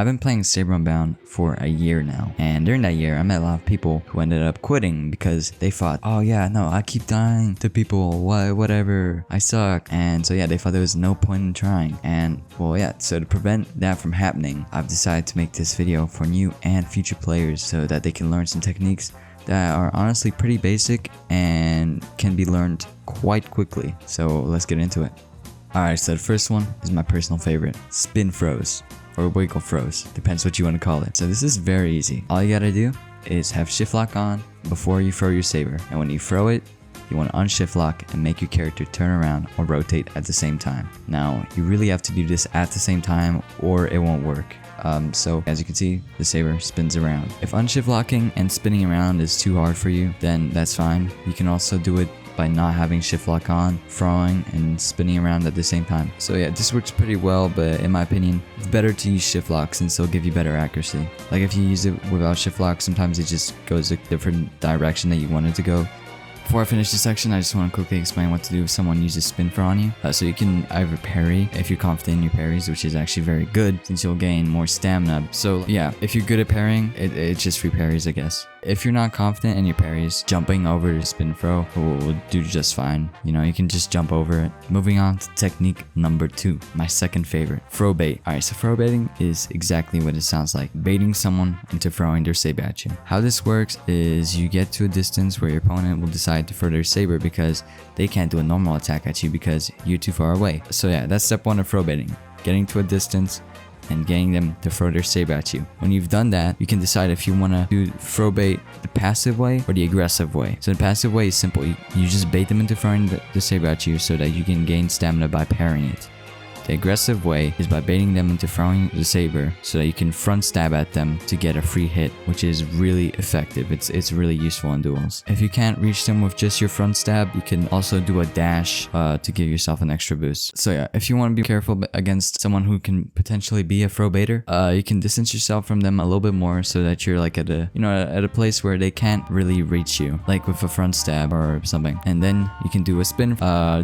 I've been playing Saber Unbound for a year now, and during that year I met a lot of people who ended up quitting because they thought, oh yeah, no, I keep dying to people, whatever, I suck. And so yeah, they thought there was no point in trying. And well, yeah, so to prevent that from happening, I've decided to make this video for new and future players so that they can learn some techniques that are honestly pretty basic and can be learned quite quickly. So let's get into it. Alright, so the first one is my personal favorite, spin throws, or wiggle throws, depends what you want to call it. So this is very easy. All you gotta do is have shift lock on before you throw your saber, and when you throw it, you want to unshift lock and make your character turn around or rotate at the same time. Now, you really have to do this at the same time or it won't work. So as you can see, the saber spins around. If unshift locking and spinning around is too hard for you, then that's fine. You can also do it by not having shift lock on, throwing and spinning around at the same time. So yeah, this works pretty well, but in my opinion, it's better to use shift lock since it'll give you better accuracy. Like if you use it without shift lock, sometimes it just goes a different direction that you want it to go. Before I finish this section, I just want to quickly explain what to do if someone uses spin throw on you. So you can either parry if you're confident in your parries, which is actually very good since you'll gain more stamina. So yeah, if you're good at parrying, it's just free parries, I guess. If you're not confident in your parries, jumping over to spin throw will do just fine. You know, you can just jump over it. Moving on to technique number 2, my second favorite, Frob Bait. Alright, so Frob Baiting is exactly what it sounds like, baiting someone into throwing their saber at you. How this works is you get to a distance where your opponent will decide to throw their saber because they can't do a normal attack at you because you're too far away. So yeah, that's step 1 of Frob Baiting, getting to a distance and getting them to throw their saber at you. When you've done that, you can decide if you want to do Frob Bait the passive way or the aggressive way. So the passive way is simple. You just bait them into throwing the saber at you so that you can gain stamina by parrying it. The aggressive way is by baiting them into throwing the saber so that you can front stab at them to get a free hit, which is really effective. It's really useful in duels. If you can't reach them with just your front stab, you can also do a dash to give yourself an extra boost. So yeah, if you want to be careful against someone who can potentially be a Frob Baiter, you can distance yourself from them a little bit more so that you're like at a place where they can't really reach you, like with a front stab or something. And then you can do a spin.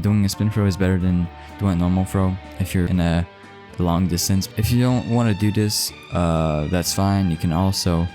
Doing a spin throw is better than doing a normal throw if you're in a long distance. If you don't want to do this, that's fine. You can also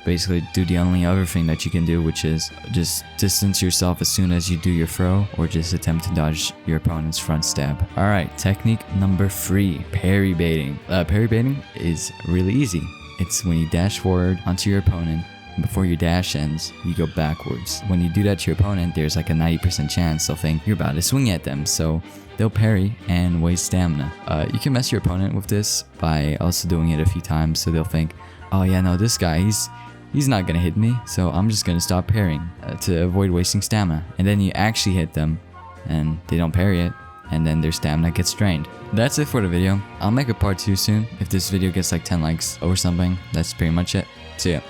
basically do the only other thing that you can do, which is just distance yourself as soon as you do your throw, or just attempt to dodge your opponent's front stab. Alright, technique number 3, parry baiting. Parry baiting is really easy. It's when you dash forward onto your opponent, and before your dash ends, you go backwards. When you do that to your opponent, there's like a 90% chance they'll think you're about to swing at them, so they'll parry and waste stamina. You can mess your opponent with this by also doing it a few times, so they'll think, oh yeah, no, this guy, he's not gonna hit me, so I'm just gonna stop parrying to avoid wasting stamina. And then you actually hit them, and they don't parry it, and then their stamina gets drained. That's it for the video. I'll make a part 2 soon. If this video gets like 10 likes or something, that's pretty much it. See ya.